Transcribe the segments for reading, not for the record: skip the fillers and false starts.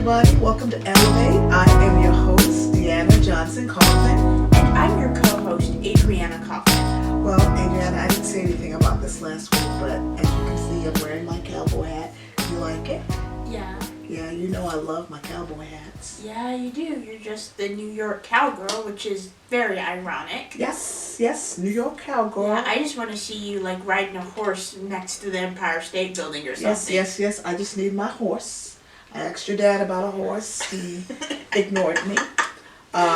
everybody. Welcome to Elevate. I am your host, Deanna Cauthen. And I'm your co-host, Deanna Cauthen. Well, Adriana, I didn't say anything about this last week, but as you can see, I'm wearing my cowboy hat. You like it? Yeah. Yeah, you know I love my cowboy hats. Yeah, you do. You're just the New York cowgirl, which is very ironic. Yes, New York cowgirl. Yeah, I just want to see you like riding a horse next to the Empire State Building or something. Yes. I just need my horse. I asked your dad about a horse. He ignored me.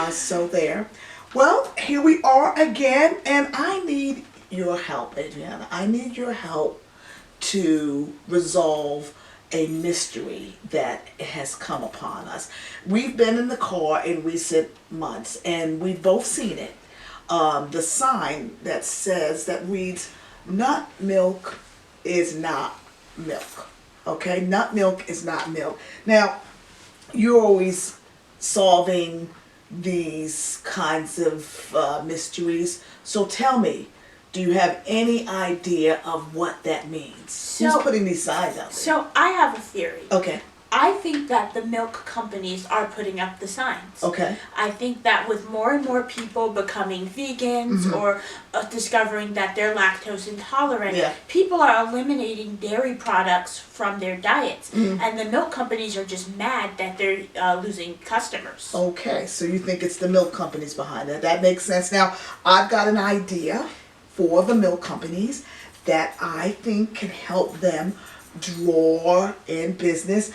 So there. Well, here we are again, and I need your help, Adriana. I need your help to resolve a mystery that has come upon us. We've been in the car in recent months, and we've both seen it. The sign that reads, "Nut milk is not milk." Okay, nut milk is not milk. Now, you're always solving these kinds of mysteries. So tell me, do you have any idea of what that means? Who's putting these signs out there? So I have a theory. Okay. I think that the milk companies are putting up the signs. Okay. I think that with more and more people becoming vegans or discovering that they're lactose intolerant, people are eliminating dairy products from their diets. And the milk companies are just mad that they're losing customers. Okay, so you think it's the milk companies behind it. That makes sense. Now, I've got an idea for the milk companies that I think can help them draw in business.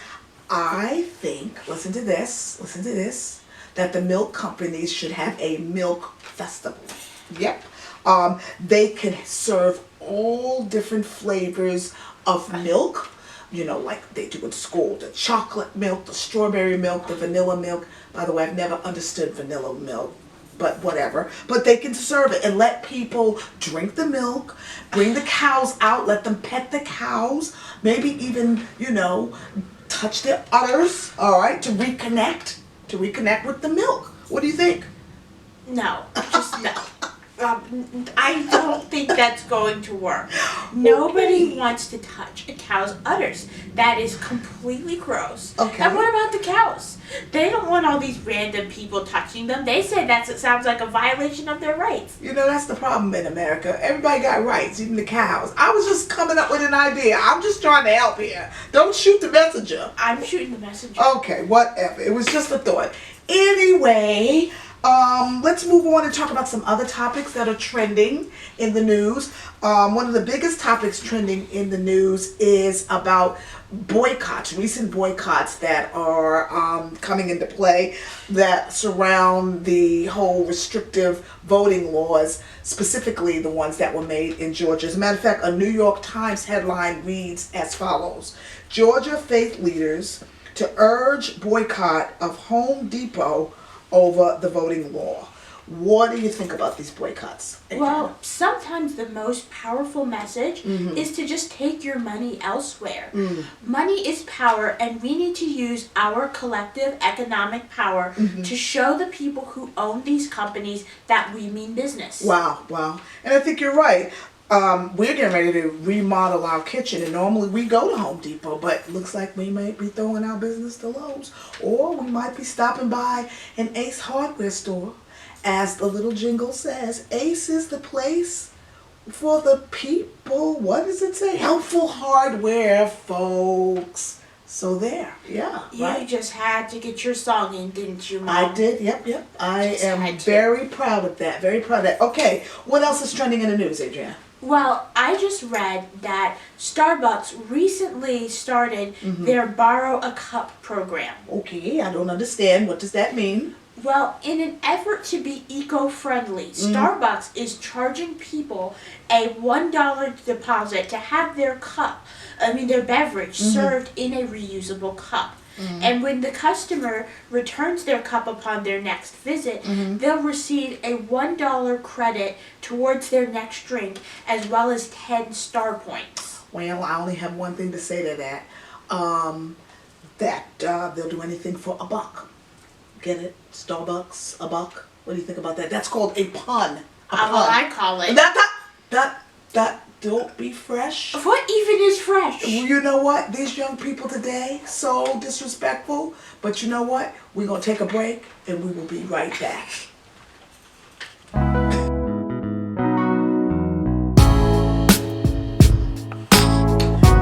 I think, listen to this, that the milk companies should have a milk festival. Yep. They can serve all different flavors of milk, you know, like they do at school. The chocolate milk, the strawberry milk, the vanilla milk. By the way, I've never understood vanilla milk, but whatever. But they can serve it and let people drink the milk, bring the cows out, let them pet the cows, maybe even, you know, touch their udders, all right, to reconnect with the milk. What do you think? No, just no. I don't think that's going to work. Nobody wants to touch a cow's udders. That is completely gross. Okay. And what about the cows? They don't want all these random people touching them. They say it sounds like a violation of their rights. You know, that's the problem in America. Everybody got rights, even the cows. I was just coming up with an idea. I'm just trying to help here. Don't shoot the messenger. I'm shooting the messenger. Okay, whatever. It was just a thought. Anyway, let's move on and talk about some other topics that are trending in the news. One of the biggest topics trending in the news is about boycotts, recent boycotts that are coming into play that surround the whole restrictive voting laws, specifically the ones that were made in Georgia. As a matter of fact, a New York Times headline reads as follows: Georgia faith leaders to urge boycott of Home Depot over the voting law. What do you think about these boycotts? Well, sometimes the most powerful message is to just take your money elsewhere. Money is power, and we need to use our collective economic power to show the people who own these companies that we mean business. Wow. And I think you're right. We're getting ready to remodel our kitchen, and normally we go to Home Depot, but it looks like we might be throwing our business to Lowe's, or we might be stopping by an Ace hardware store. As the little jingle says, Ace is the place for the people. What does it say? Helpful hardware, folks. So there, You just had to get your song in, didn't you, Mom? I did, yep. I am very proud of that, Okay, what else is trending in the news, Adriana? Well, I just read that Starbucks recently started their Borrow a Cup program. Okay, I don't understand. What does that mean? Well, in an effort to be eco-friendly, Starbucks is charging people a $1 deposit to have their beverage served in a reusable cup. And when the customer returns their cup upon their next visit, they'll receive a $1 credit towards their next drink, as well as 10 star points. Well, I only have one thing to say to that. They'll do anything for a buck. Get it? Starbucks, a buck. What do you think about that? That's called a pun. Well, I call it. still be fresh. What even is fresh? You know what? These young people today, so disrespectful. But you know what? We're going to take a break and we will be right back.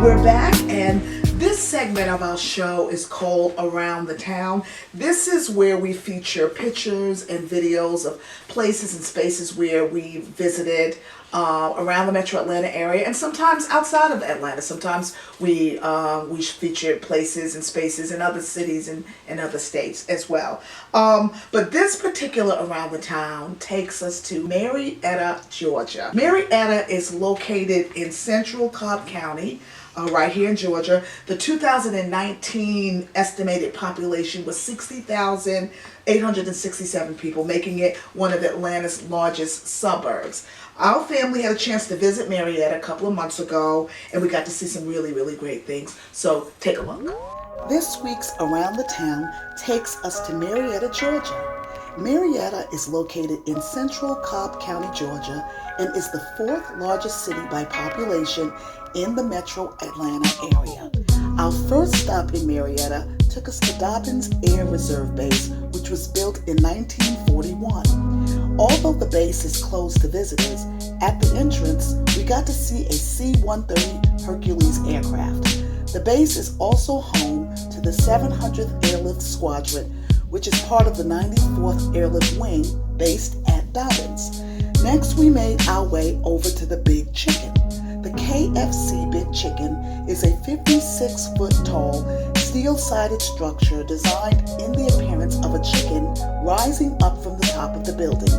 We're back, and this segment of our show is called Around the Town. This is where we feature pictures and videos of places and spaces where we visited around the metro Atlanta area, and sometimes outside of Atlanta. Sometimes we feature places and spaces in other cities and other states as well. But this particular Around the Town takes us to Marietta, Georgia. Marietta is located in central Cobb County, right here in Georgia. The 2019 estimated population was 60,867 people, making it one of Atlanta's largest suburbs. Our family had a chance to visit Marietta a couple of months ago, and we got to see some really, really great things. So take a look. This week's Around the Town takes us to Marietta, Georgia. Marietta is located in central Cobb County, Georgia, and is the fourth largest city by population in the metro Atlanta area. Our first stop in Marietta took us to Dobbins Air Reserve Base, which was built in 1941. Although the base is closed to visitors, at the entrance we got to see a C-130 Hercules aircraft. The base is also home to the 700th Airlift Squadron, which is part of the 94th Airlift Wing based at Dobbins. Next, we made our way over to the Big Chicken. The KFC Big Chicken is a 56-foot tall, steel-sided structure designed in the appearance of a chicken rising up from the top of the building.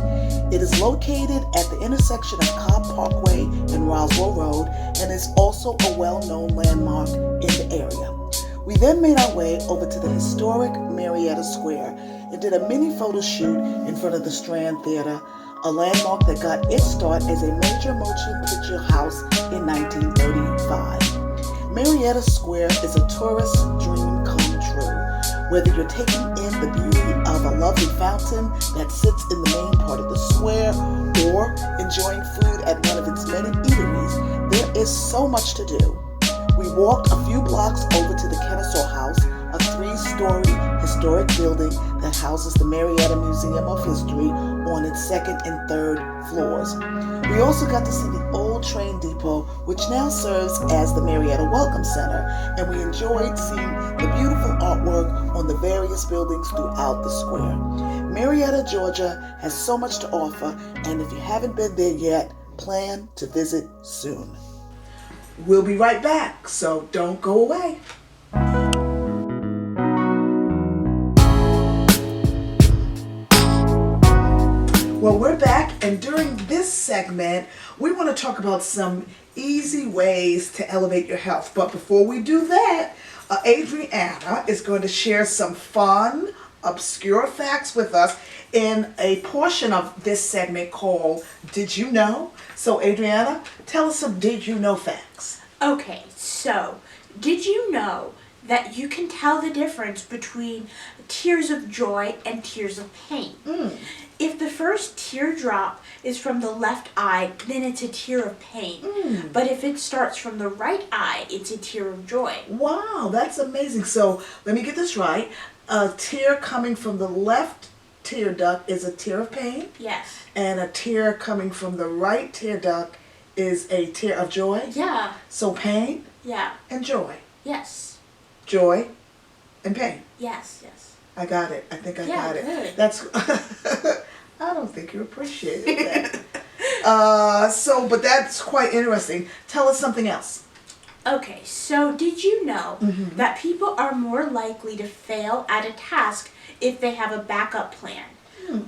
It is located at the intersection of Cobb Parkway and Roswell Road and is also a well-known landmark in the area. We then made our way over to the historic Marietta Square and did a mini photo shoot in front of the Strand Theater, a landmark that got its start as a major motion picture house in 1935. Marietta Square is a tourist dream come true. Whether you're taking in the beauty of a lovely fountain that sits in the main part of the square or enjoying food at one of its many eateries, there is so much to do. We walked a few blocks over to the Kennesaw House, a 3-story historic building that houses the Marietta Museum of History on its 2nd and 3rd floors. We also got to see the old train depot, which now serves as the Marietta Welcome Center, and we enjoyed seeing the beautiful artwork on the various buildings throughout the square. Marietta, Georgia has so much to offer, and if you haven't been there yet, plan to visit soon. We'll be right back, so don't go away. Well, we're back, and during this segment, we want to talk about some easy ways to elevate your health. But before we do that, Adriana is going to share some fun, obscure facts with us in a portion of this segment called Did You Know? So, Adriana, tell us some Did You Know facts. Okay, so did you know that you can tell the difference between tears of joy and tears of pain? If the first teardrop is from the left eye, then it's a tear of pain. But if it starts from the right eye, it's a tear of joy. Wow, that's amazing. So let me get this right. A tear coming from the left tear duct is a tear of pain. Yes. And a tear coming from the right tear duct is a tear of joy. Yeah. So pain Yeah. and joy. Yes. Joy and pain. Yes, yes. I got it. I think I got it. Good. That's I don't think you appreciated that. But that's quite interesting. Tell us something else. Okay, so did you know that people are more likely to fail at a task if they have a backup plan?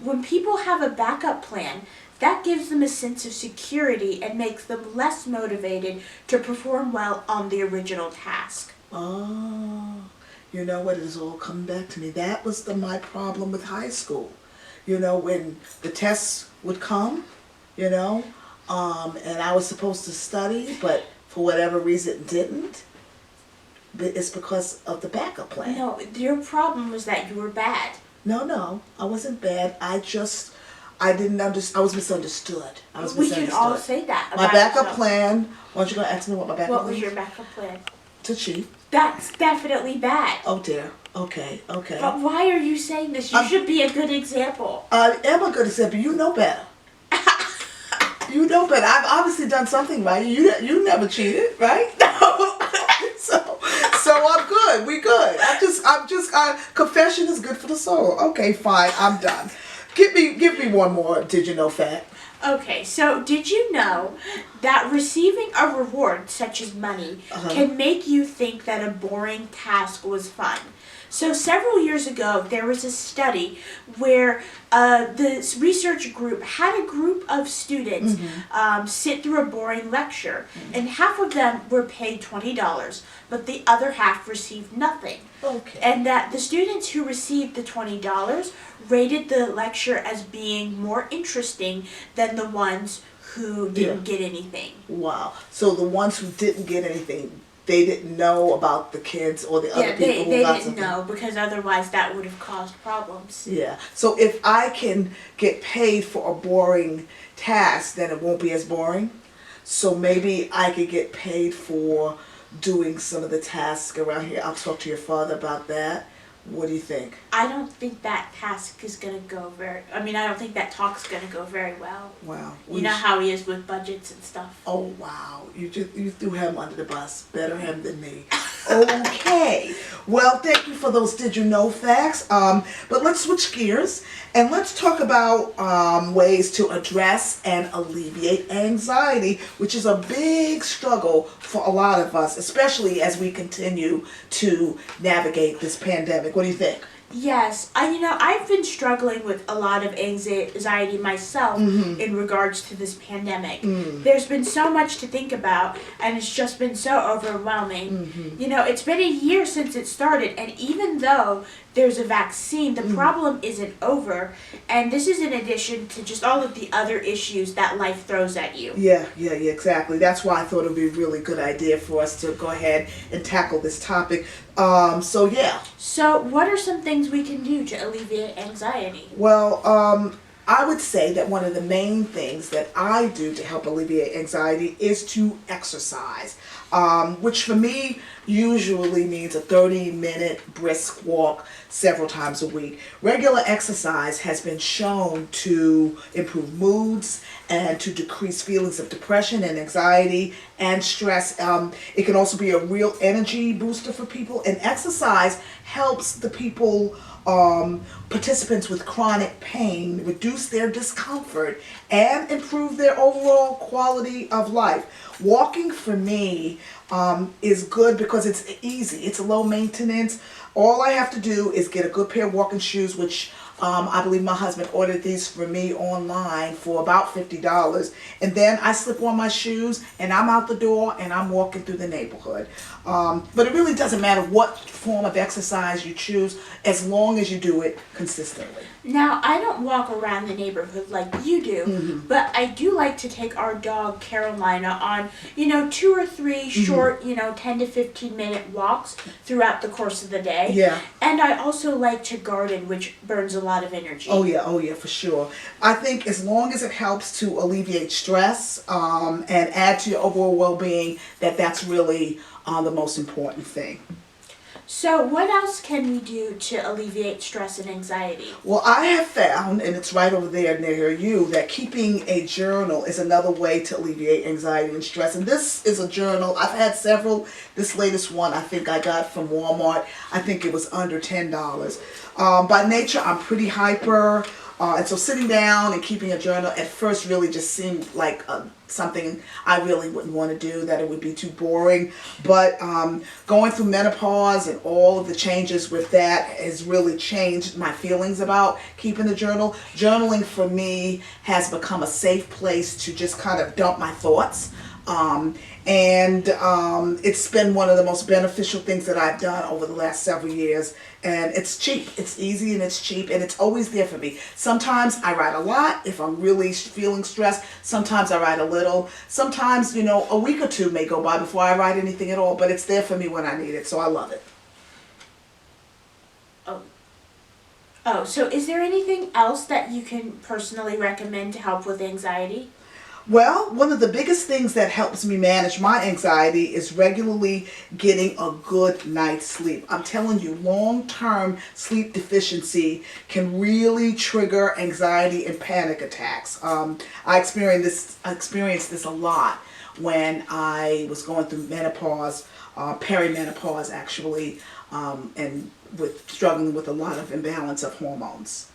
When people have a backup plan, that gives them a sense of security and makes them less motivated to perform well on the original task. Oh, you know what? It is all coming back to me. That was my problem with high school. You know, when the tests would come, and I was supposed to study, but for whatever reason didn't. It's because of the backup plan. No, your problem was that you were bad. No, I wasn't bad. I just I didn't understand. I was misunderstood. I was We can misunderstood. all say that My about backup ourselves. plan. Aren't you gonna ask me what my backup What plan was is? your backup plan? To cheat. That's definitely bad. Oh dear. Okay. Okay. But why are you saying this? You should be a good example. I am a good example. You know better. You know better. I've obviously done something right. You never cheated, right? So I'm good. We good. I'm just confession is good for the soul. Okay, fine. I'm done. Give me one more. Did you know fact? Okay, so did you know that receiving a reward such as money can make you think that a boring task was fun? So several years ago, there was a study where this research group had a group of students sit through a boring lecture, and half of them were paid $20, but the other half received nothing. Okay. And that the students who received the $20 rated the lecture as being more interesting than the ones who didn't get anything. Wow. So the ones who didn't get anything, they didn't know about the kids or the other people who they got didn't something. know, because otherwise that would have caused problems. Yeah. So if I can get paid for a boring task, then it won't be as boring. So maybe I could get paid for doing some of the tasks around here. I'll talk to your father about that. What do you think? I don't think that task is going to go I don't think that talk's going to go very well. Wow. You know how he is with budgets and stuff. Oh wow, you threw him under the bus. Better him than me. Okay. Well, thank you for those did you know facts. But let's switch gears and let's talk about ways to address and alleviate anxiety, which is a big struggle for a lot of us, especially as we continue to navigate this pandemic. What do you think? Yes, I've been struggling with a lot of anxiety myself in regards to this pandemic. There's been so much to think about, and it's just been so overwhelming. It's been a year since it started, and even though there's a vaccine, the problem isn't over, and this is in addition to just all of the other issues that life throws at you. Yeah, exactly. That's why I thought it would be a really good idea for us to go ahead and tackle this topic. So what are some things we can do to alleviate anxiety? Well, I would say that one of the main things that I do to help alleviate anxiety is to exercise, which for me usually means a 30-minute brisk walk several times a week. Regular exercise has been shown to improve moods and to decrease feelings of depression and anxiety and stress. It can also be a real energy booster for people, and exercise helps the people participants with chronic pain reduce their discomfort and improve their overall quality of life. Walking for me is good because it's easy. It's low maintenance. All I have to do is get a good pair of walking shoes, which I believe my husband ordered these for me online for about $50. And then I slip on my shoes and I'm out the door and I'm walking through the neighborhood. But it really doesn't matter what form of exercise you choose as long as you do it consistently. Now, I don't walk around the neighborhood like you do, but I do like to take our dog Carolina on, 2 or 3 short, 10 to 15 minute walks throughout the course of the day. Yeah. And I also like to garden, which burns a lot of energy. Oh yeah, for sure. I think as long as it helps to alleviate stress and add to your overall well-being, that's really the most important thing. So what else can we do to alleviate stress and anxiety? Well, I have found, and it's right over there near you, that keeping a journal is another way to alleviate anxiety and stress. And this is a journal. I've had several. This latest one I think I got from Walmart. I think it was under $10. By nature, I'm pretty hyper. And so sitting down and keeping a journal at first really just seemed like something I really wouldn't want to do, that it would be too boring. But going through menopause and all of the changes with that has really changed my feelings about keeping a journal. Journaling for me has become a safe place to just kind of dump my thoughts. It's been one of the most beneficial things that I've done over the last several years. And it's cheap. It's easy and it's cheap and it's always there for me. Sometimes I write a lot if I'm really feeling stressed. Sometimes I write a little. Sometimes, a week or two may go by before I write anything at all, but it's there for me when I need it. So I love it. Oh, so is there anything else that you can personally recommend to help with anxiety? Well, one of the biggest things that helps me manage my anxiety is regularly getting a good night's sleep. I'm telling you, long-term sleep deficiency can really trigger anxiety and panic attacks. I experienced this a lot when I was going through menopause, perimenopause actually, and struggling with a lot of imbalance of hormones.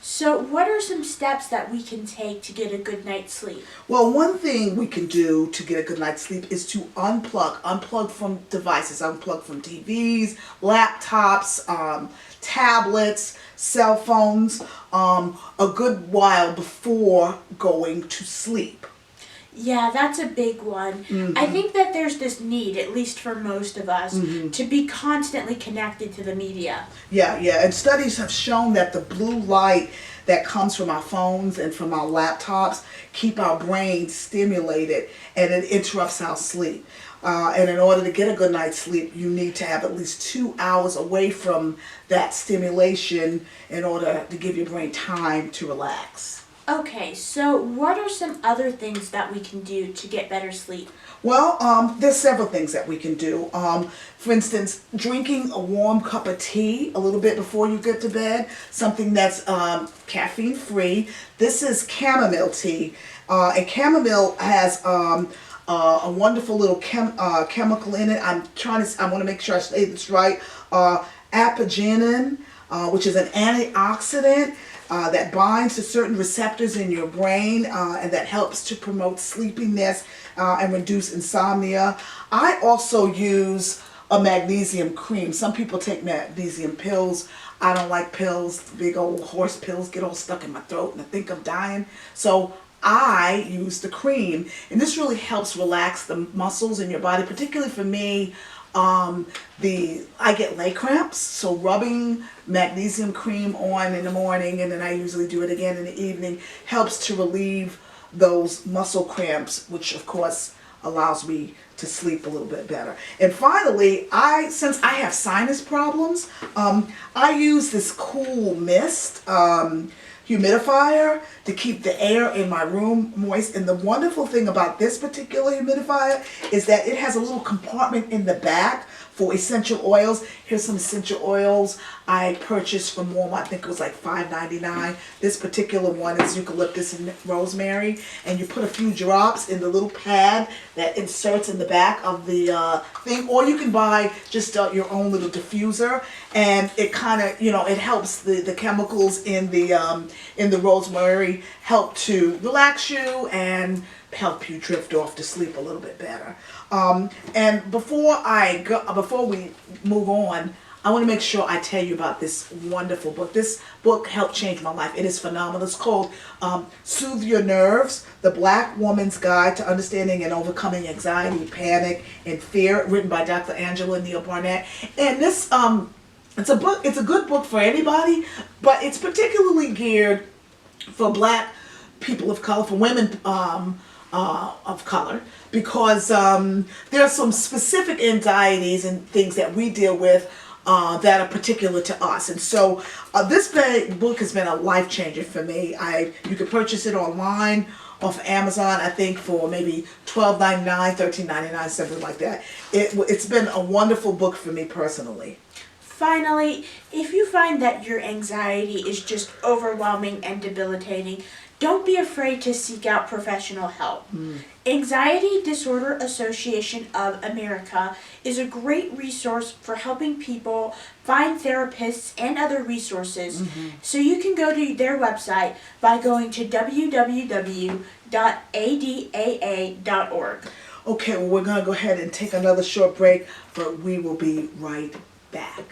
So, what are some steps that we can take to get a good night's sleep? Well, one thing we can do to get a good night's sleep is to unplug from devices, unplug from TVs, laptops, tablets, cell phones, a good while before going to sleep. Yeah, that's a big one. I think that there's this need, at least for most of us, to be constantly connected to the media. Yeah, and studies have shown that the blue light that comes from our phones and from our laptops keep our brains stimulated, and it interrupts our sleep. And in order to get a good night's sleep, you need to have at least 2 hours away from that stimulation in order to give your brain time to relax. Okay, so what are some other things that we can do to get better sleep? Well, there's several things that we can do. For instance, drinking a warm cup of tea a little bit before you get to bed, something that's caffeine free. This is chamomile tea, and chamomile has a wonderful little chemical in it. I want to make sure I say this right. Apigenin, which is an antioxidant. That binds to certain receptors in your brain and that helps to promote sleepiness and reduce insomnia. I also use a magnesium cream. Some people take magnesium pills. I don't like pills. Big old horse pills get all stuck in my throat and I think I'm dying. So I use the cream, and this really helps relax the muscles in your body, particularly for me. I get leg cramps, so rubbing magnesium cream on in the morning, and then I usually do it again in the evening, helps to relieve those muscle cramps, which of course allows me to sleep a little bit better. And finally, since I have sinus problems, I use this cool mist humidifier to keep the air in my room moist. And the wonderful thing about this particular humidifier is that it has a little compartment in the back for essential oils. Here's some essential oils I purchased from Walmart. I think it was like $5.99. This particular one is eucalyptus and rosemary, and you put a few drops in the little pad that inserts in the back of the thing, or you can buy just your own little diffuser, and it kind of, it helps the chemicals in the rosemary help to relax you and help you drift off to sleep a little bit better. And before we move on, I want to make sure I tell you about this wonderful book. This book helped change my life. It is phenomenal. It's called Soothe Your Nerves, The Black Woman's Guide to Understanding and Overcoming Anxiety, Panic, and Fear, written by Dr. Angela Neal Barnett. And this, it's a good book for anybody, but it's particularly geared for black people of color, for women of color, because there are some specific anxieties and things that we deal with that are particular to us. And so this book has been a life changer for me. You can purchase it online off Amazon, I think for maybe $12.99, $13.99, something like that. It's been a wonderful book for me personally. Finally, if you find that your anxiety is just overwhelming and debilitating, don't be afraid to seek out professional help. Anxiety Disorder Association of America is a great resource for helping people find therapists and other resources. So you can go to their website by going to www.adaa.org. Okay, well, we're going to go ahead and take another short break, but we will be right back.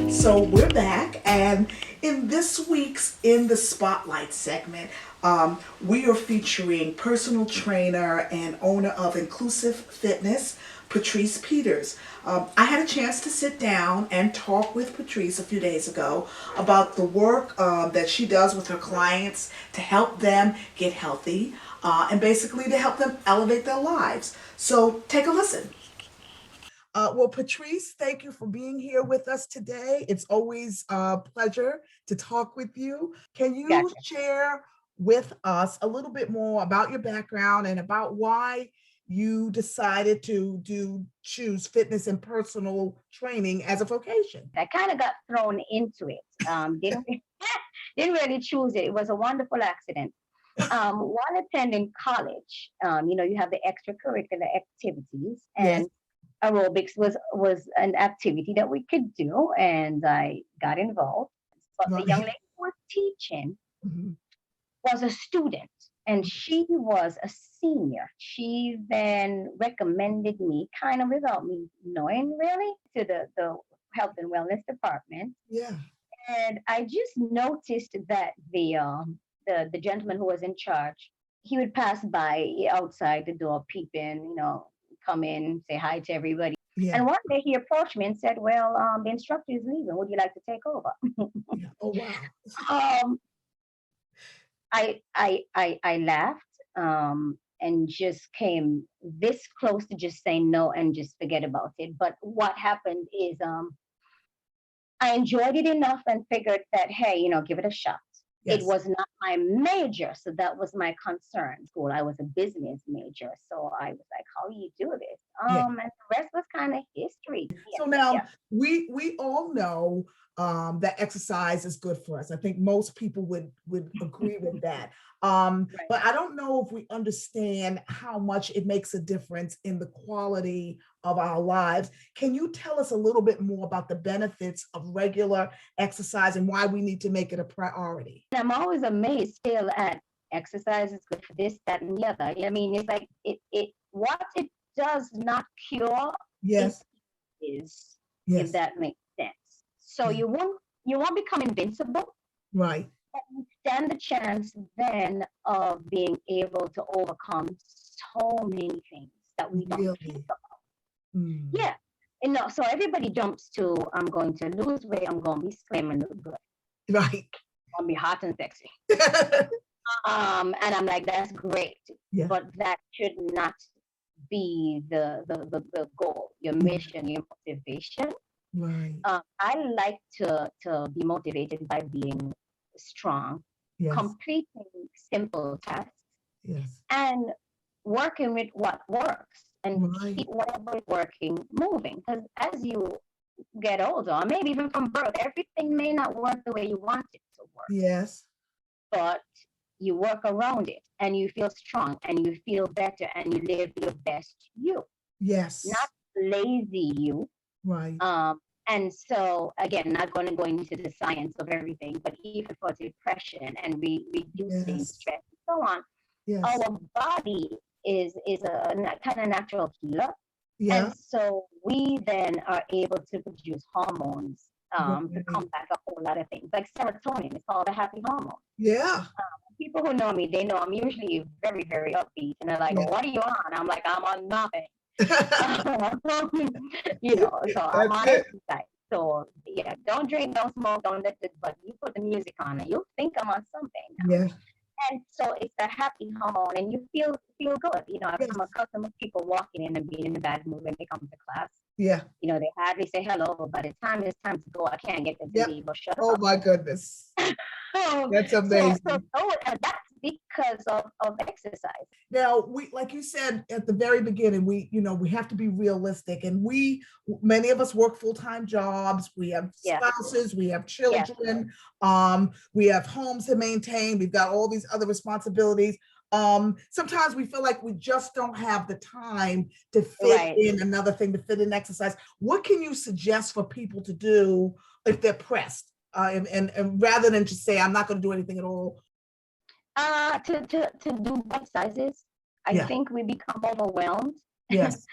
So we're back, and in this week's In the Spotlight segment, we are featuring personal trainer and owner of InclusIf Fitness, Patrice Peters. I had a chance to sit down and talk with Patrice a few days ago about the work that she does with her clients to help them get healthy and basically to help them elevate their lives. So take a listen. Well, Patrice, thank you for being here with us today. It's always a pleasure to talk with you. Can you Gotcha. share with us a little bit more about your background and about why you decided to choose fitness and personal training as a vocation? I kind of got thrown into it. Didn't really choose it. It was a wonderful accident. While attending college, you have the extracurricular activities, Yes. and aerobics was an activity that we could do, and I got involved. But the young Right. lady who was teaching Mhm. was a student, and she was a senior. She then recommended me, kind of without me knowing really, to the health and wellness department. Yeah. And I just noticed that the gentleman who was in charge, he would pass by outside the door, peeping, come in, say hi to everybody. Yeah. And one day he approached me and said, "Well, the instructor is leaving. Would you like to take over?" Yeah. Oh, wow. um, I laughed and just came this close to just saying no and just forget about it. But what happened is I enjoyed it enough and figured that, hey, give it a shot. It Yes. was not my major, so that was my concern. School, I was a business major, so I was like, "How do you do this?" Yeah. And the rest was kind of history. So Yeah, now yeah, we all know that exercise is good for us. I think most people would agree with that. right. But I don't know if we understand how much it makes a difference in the quality of our lives. Can you tell us a little bit more about the benefits of regular exercise and why we need to make it a priority? And I'm always amazed still at exercise is good for this, that, and the other. I mean, it's like it what it does not cure, it Yes. is, if Yes. that makes sense. So Yeah. you won't become invincible. Right. You stand the chance then of being able to overcome so many things that we don't think Really. of. Mm. Yeah. So everybody jumps to, I'm going to lose weight, I'm going to be slim and look good. Right. I'm going to be hot and sexy. And I'm like, that's great. Yeah. But that should not be the goal, your mission, your motivation. Right. I like to be motivated by being strong, Yes. completing simple tasks, Yes. and working with what works and Right. keep whatever is working moving. Because as you get older, or maybe even from birth, everything may not work the way you want it to work, Yes. but you work around it and you feel strong and you feel better and you live your best you, Yes. not lazy you. Right. And so, again, not going to go into the science of everything, but even for depression and reducing Yes. stress and so on, Yes. our body is a kind of natural healer. Yeah. And so we then are able to produce hormones to Right. combat a whole lot of things. Like serotonin, it's called a happy hormone. Yeah. People who know me, they know I'm usually very, very upbeat. And they're like, Yeah. "Well, what are you on?" I'm like, "I'm on nothing." So I'm That's on it. exercise. So yeah, don't drink, don't smoke, don't let it, but you put the music on and you think I'm on something now. Yeah. And so it's a happy hormone and you feel good. Yes. I'm accustomed to people walking in and being in a bad mood when they come to class. Yeah. They hardly say hello, but by the time it's time to go, I can't get them to Yep. leave or shut Oh up. my goodness. That's amazing. That's because of exercise. Now, we, like you said at the very beginning, we have to be realistic, and many of us work full-time jobs. We have Yeah. spouses, we have Yeah. children, we have homes to maintain. We've got all these other responsibilities. Sometimes we feel like we just don't have the time to fit Right. in another thing, to fit in exercise. What can you suggest for people to do if they're pressed? And rather than just say, I'm not going to do anything at all. To do bite sizes. I Yeah. think we become overwhelmed. Yes.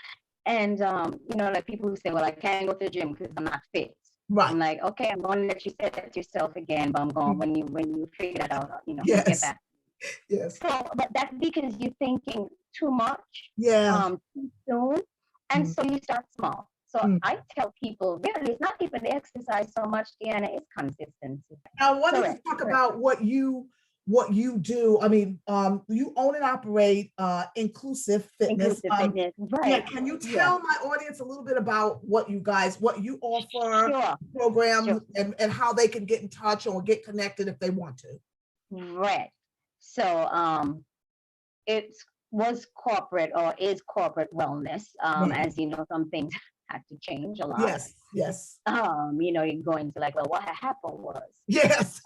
And like people who say, "Well, I can't go to the gym because I'm not fit." Right. I'm like, "Okay, I'm going to let you say that to yourself again, but I'm going when you figure that out, I'll get Yes. that." Yes. So, but that's because you're thinking too much, Yeah. too soon, and Mm. so you start small. So Mm. I tell people, really, it's not even the exercise so much, Deanna, it's consistency. Now, I wanted to Correct. talk Correct. about what you what you do. I mean, you own and operate InclusIf Fitness. InclusIf Fitness, Yeah, right? can you Yeah, tell my audience a little bit about what you offer, sure, programs, sure. and how they can get in touch or get connected if they want to? Right. So, it was corporate or is corporate wellness. Right. As you know, some things had to change a lot. Yes, yes, You go into like, well, what happened was, yes,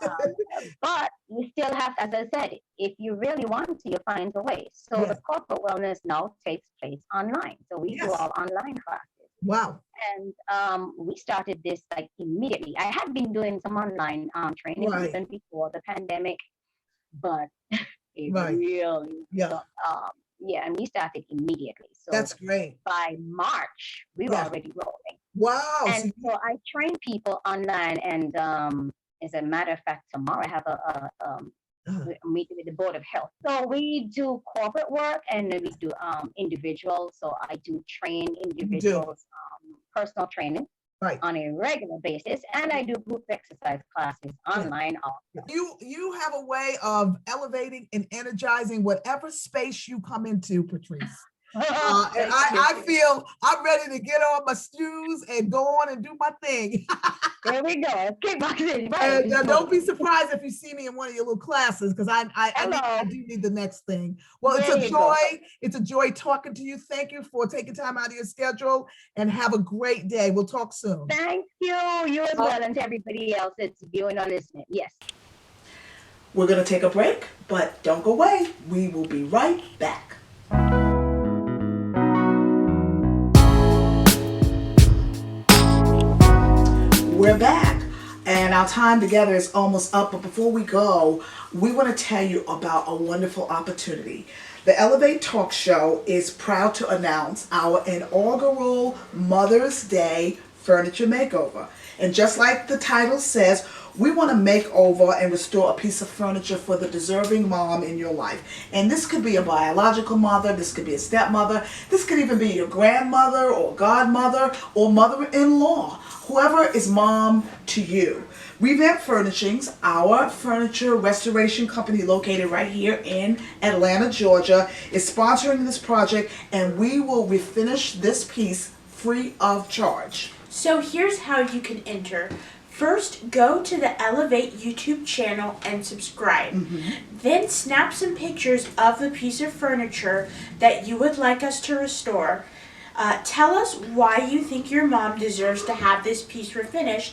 but you still have, as I said, if you really want to, you find a way. So the yes, corporate wellness now takes place online. So we do yes. all online classes. Wow. And we started this like immediately. I had been doing some online training Right, even before the pandemic, but it right. really Yeah, got, yeah, and we started immediately. So that's great. by March, we were Yeah. already rolling. Wow. So, And so I train people online, and as a matter of fact, tomorrow I have uh, a meeting with the Board of Health. So we do corporate work and then we do individuals. So I do train you do. individuals, personal training Right. on a regular basis, and I do group exercise classes Yeah. online also. You have a way of elevating and energizing whatever space you come into, Patrice. And Thank I you. feel I'm ready to get on my shoes and go on and do my thing. There we go. Kickboxing, right? And don't be surprised if you see me in one of your little classes, because I Hello. do need the next thing. Well, it's There a you go. joy. It's a joy talking to you. Thank you for taking time out of your schedule, and have a great day. We'll talk soon. Thank you. You as well, and to everybody else that's viewing or listening. Yes. We're going to take a break, but don't go away. We will be right back. We're back, and our time together is almost up. But before we go, we want to tell you about a wonderful opportunity. The Elevate Talk Show is proud to announce our inaugural Mother's Day furniture makeover. And just like the title says, we want to make over and restore a piece of furniture for the deserving mom in your life. And this could be a biological mother, this could be a stepmother, this could even be your grandmother or godmother or mother-in-law, whoever is mom to you. Revamp Furnishings, our furniture restoration company located right here in Atlanta, Georgia, is sponsoring this project, and we will refinish this piece free of charge. So here's how you can enter. First, go to the Elevate YouTube channel and subscribe. Then snap some pictures of the piece of furniture that you would like us to restore. Tell us why you think your mom deserves to have this piece refinished.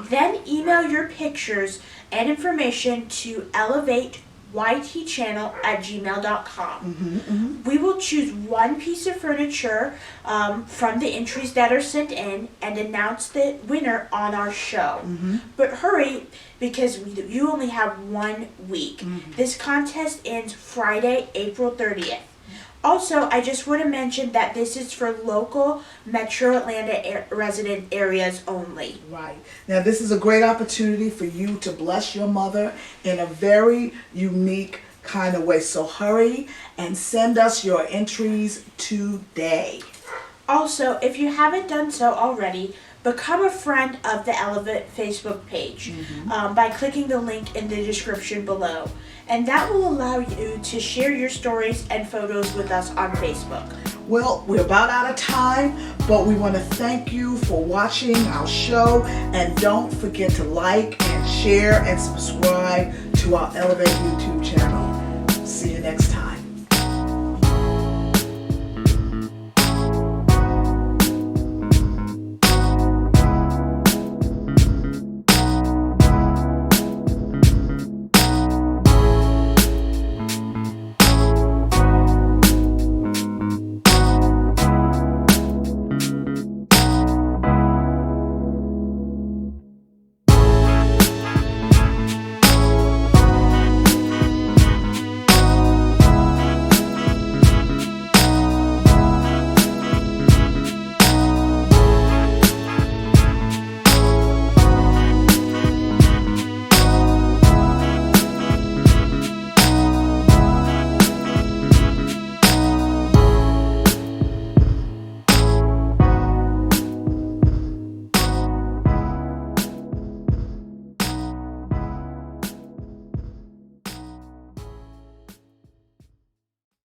Then email your pictures and information to elevateytchannel@gmail.com. We will choose one piece of furniture from the entries that are sent in and announce the winner on our show. But hurry, because you only have 1 week. This contest ends Friday, April 30th. Also, I just want to mention that this is for local Metro Atlanta resident areas only. Right. Now, this is a great opportunity for you to bless your mother in a very unique kind of way. So hurry and send us your entries today. Also, if you haven't done so already, become a friend of the Elevate Facebook page by clicking the link in the description below. And that will allow you to share your stories and photos with us on Facebook. Well, we're about out of time, but we want to thank you for watching our show. And don't forget to like and share and subscribe to our Elevate YouTube channel. See you next time.